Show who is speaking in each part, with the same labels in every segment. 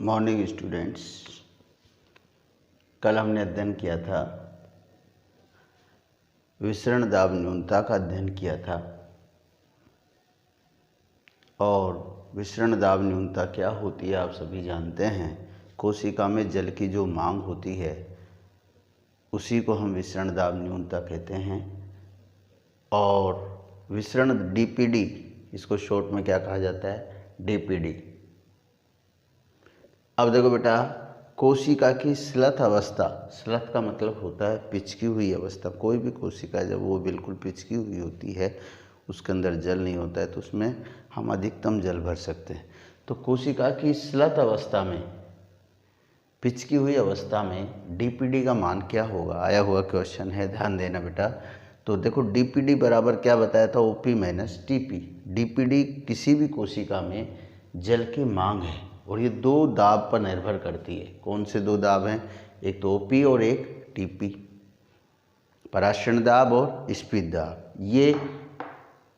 Speaker 1: Morning students, कल हमने अध्ययन किया था, विसरण दाब न्यूनता का अध्ययन किया था। और विसरण दाब न्यूनता क्या होती है आप सभी जानते हैं। कोशिका में जल की जो मांग होती है उसी को हम विसरण दाब न्यूनता कहते हैं। और विसरण डीपीडी, इसको शॉर्ट में क्या कहा जाता है, डीपीडी। अब देखो बेटा, कोशिका की स्लथ अवस्था, स्लथ का मतलब होता है पिचकी हुई अवस्था। कोई भी कोशिका जब वो बिल्कुल पिचकी हुई होती है, उसके अंदर जल नहीं होता है, तो उसमें हम अधिकतम जल भर सकते हैं। तो कोशिका की स्लथ अवस्था में, पिचकी हुई अवस्था में डीपीडी का मान क्या होगा, आया हुआ क्वेश्चन है, ध्यान देना बेटा। तो देखो डीपीडी बराबर क्या बताया था, ओपी माइनस टीपी। डीपीडी किसी भी कोशिका में जल की मांग है और ये दो दाब पर निर्भर करती है। कौन से दो दाब हैं, एक तो ओपी और एक टीपी, पराशरण दाब और स्पीड दाब। ये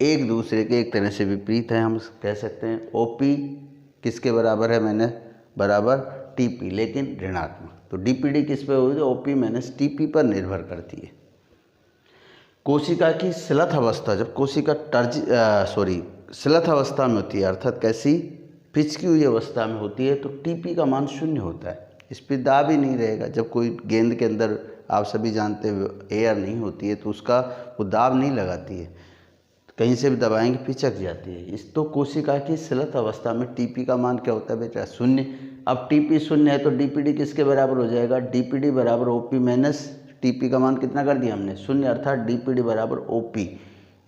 Speaker 1: एक दूसरे के एक तरह से विपरीत हैं, हम कह सकते हैं। ओपी किसके बराबर है, मैंने बराबर टीपी, लेकिन ऋणात्मक। तो डीपीडी किस पे होगी, ओपी माइनस टीपी पर निर्भर करती है। कोशिका की स्लथ अवस्था, जब कोशिका स्लथ अवस्था में होती है, अर्थात कैसी, पिचकी हुई अवस्था में होती है, तो टीपी का मान शून्य होता है। इस पर दाब ही नहीं रहेगा। जब कोई गेंद के अंदर, आप सभी जानते हैं, एयर नहीं होती है तो उसका वो दाब नहीं लगाती है, कहीं से भी दबाएंगे पिचक जाती है। इस तो कोशिका की स्लथ अवस्था में टीपी का मान क्या होता है बेटा, शून्य। अब टीपी शून्य है तो डीपीडी किसके बराबर हो जाएगा, डीपीडी बराबर ओपी माइनस टीपी का मान कितना कर दिया हमने, शून्य, अर्थात डीपीडी बराबर ओपी।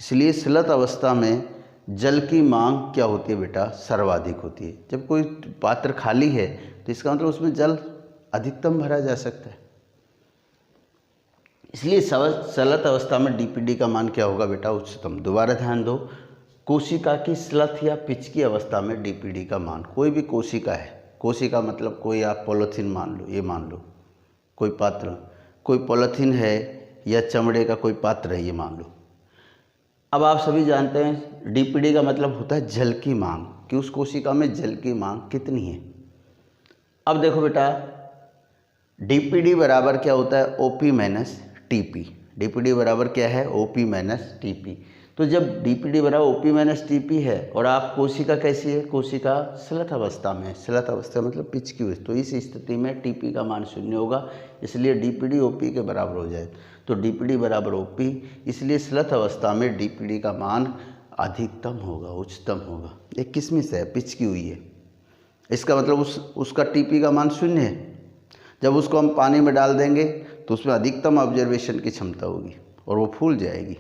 Speaker 1: इसलिए स्लथ अवस्था में जल की मांग क्या होती है बेटा, सर्वाधिक होती है। जब कोई पात्र खाली है तो इसका मतलब उसमें जल अधिकतम भरा जा सकता है। इसलिए स्लथ अवस्था में डीपीडी का मान क्या होगा बेटा, उच्चतम। दोबारा ध्यान दो, कोशिका की स्लथ या पिचकी अवस्था में डीपीडी का मान, कोई भी कोशिका है, कोशिका मतलब कोई आप पॉलीथीन मान लो, ये मान लो कोई पात्र, कोई पॉलीथीन है या चमड़े का कोई पात्र है, ये मान लो। अब आप सभी जानते हैं डीपीडी का मतलब होता है जल की मांग, कि उस कोशिका में जल की मांग कितनी है। अब देखो बेटा, डीपीडी बराबर क्या होता है, ओपी माइनस टीपी। डीपीडी बराबर क्या है, ओपी माइनस टीपी। तो जब डीपीडी बराबर ओपी माइनस टीपी है और आप कोशिका कैसी है, कोशिका स्लथ अवस्था में, स्लथ अवस्था मतलब पिचकी हुई, तो इस स्थिति में टीपी का मान शून्य होगा। इसलिए डीपीडी ओपी के बराबर हो जाए, तो डीपीडी बराबर ओपी। इसलिए स्लथ अवस्था में डीपीडी का मान अधिकतम होगा, उच्चतम होगा। एक किसमिस है, पिचकी हुई है, इसका मतलब उसका टीपी का मान शून्य है। जब उसको हम पानी में डाल देंगे तो उसमें अधिकतम ऑब्जर्वेशन की क्षमता होगी और वो फूल जाएगी।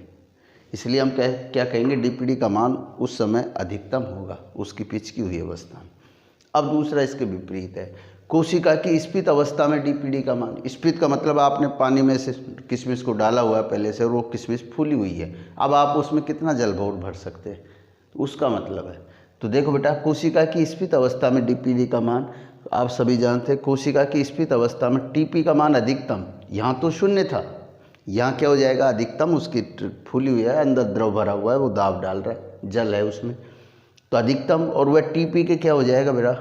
Speaker 1: इसलिए हम क्या कहेंगे, डीपीडी का मान उस समय अधिकतम होगा उसकी पिचकी हुई अवस्था में। अब दूसरा इसके विपरीत है, कोशिका की स्फीत अवस्था में डीपीडी का मान। स्फीत का मतलब आपने पानी में से किशमिश को डाला हुआ है पहले से, और वो किशमिश फूली हुई है, अब आप उसमें कितना जल भर सकते हैं, तो उसका मतलब है। तो देखो बेटा, कोशिका की स्फीत अवस्था में डीपीडी का मान, आप सभी जानते हैं कोशिका की स्फीत अवस्था में टीपी का मान अधिकतम, यहाँ तो शून्य था, यहाँ क्या हो जाएगा, अधिकतम। उसकी फूली हुई है, अंदर द्रव भरा हुआ है, वो दाब डाल रहा है, जल है उसमें, तो अधिकतम। और वह टीपी के क्या हो जाएगा बेटा,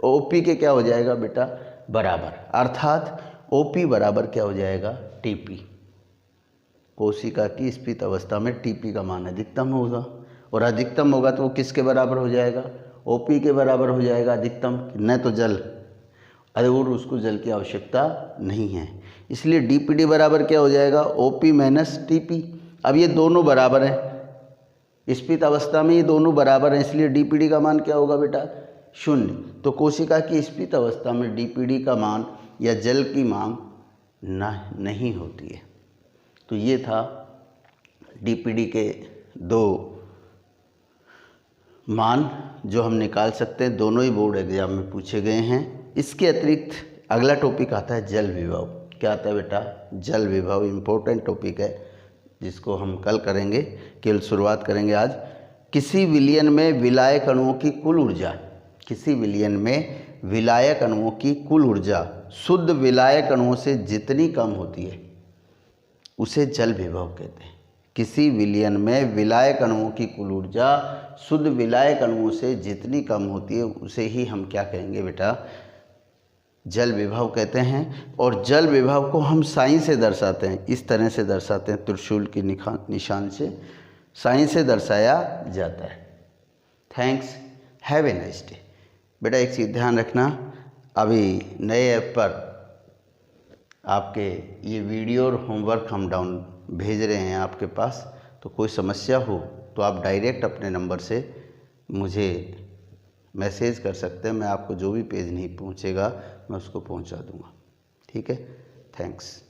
Speaker 1: ओपी के क्या हो जाएगा बेटा, बराबर। अर्थात ओपी बराबर क्या हो जाएगा, टीपी। कोशिका की स्फीत अवस्था में टीपी का मान अधिकतम होगा, और अधिकतम होगा तो वो किसके बराबर हो जाएगा, ओपी के बराबर हो जाएगा अधिकतम। न तो जल, और उसको जल की आवश्यकता नहीं है। इसलिए डीपीडी बराबर क्या हो जाएगा, ओपी माइनस टीपी। अब ये दोनों बराबर हैं, स्फीत अवस्था में ये दोनों बराबर हैं, इसलिए डीपीडी का मान क्या होगा बेटा, शून्य। तो कोशिका की स्फीत अवस्था में डीपीडी का मान या जल की मांग नहीं होती है। तो ये था डीपीडी के दो मान जो हम निकाल सकते हैं, दोनों ही बोर्ड एग्जाम में पूछे गए हैं। इसके अतिरिक्त अगला टॉपिक आता है जल विभव। क्या आता है बेटा, जल विभव, इम्पोर्टेंट टॉपिक है जिसको हम कल करेंगे, केवल शुरुआत करेंगे आज। किसी विलयन में विलायक अणुओं की कुल ऊर्जा, किसी विलयन में विलायक अणुओं की कुल ऊर्जा शुद्ध विलायक अणुओं से जितनी कम होती है उसे जल विभव कहते हैं। किसी विलयन में विलायक अणुओं की कुल ऊर्जा शुद्ध विलायक अणुओं से जितनी कम होती है उसे ही हम क्या कहेंगे बेटा, जल विभव कहते हैं। और जल विभव को हम साइन से दर्शाते हैं, इस तरह से दर्शाते हैं, त्रिशूल की निशान से साइन से दर्शाया जाता है। Thanks, have a nice day. बेटा एक चीज़ ध्यान रखना, अभी नए ऐप पर आपके ये वीडियो और होमवर्क हम भेज रहे हैं आपके पास, तो कोई समस्या हो तो आप डायरेक्ट अपने नंबर से मुझे मैसेज कर सकते हैं। मैं आपको जो भी पेज नहीं पहुंचेगा मैं उसको पहुंचा दूंगा। ठीक है, थैंक्स।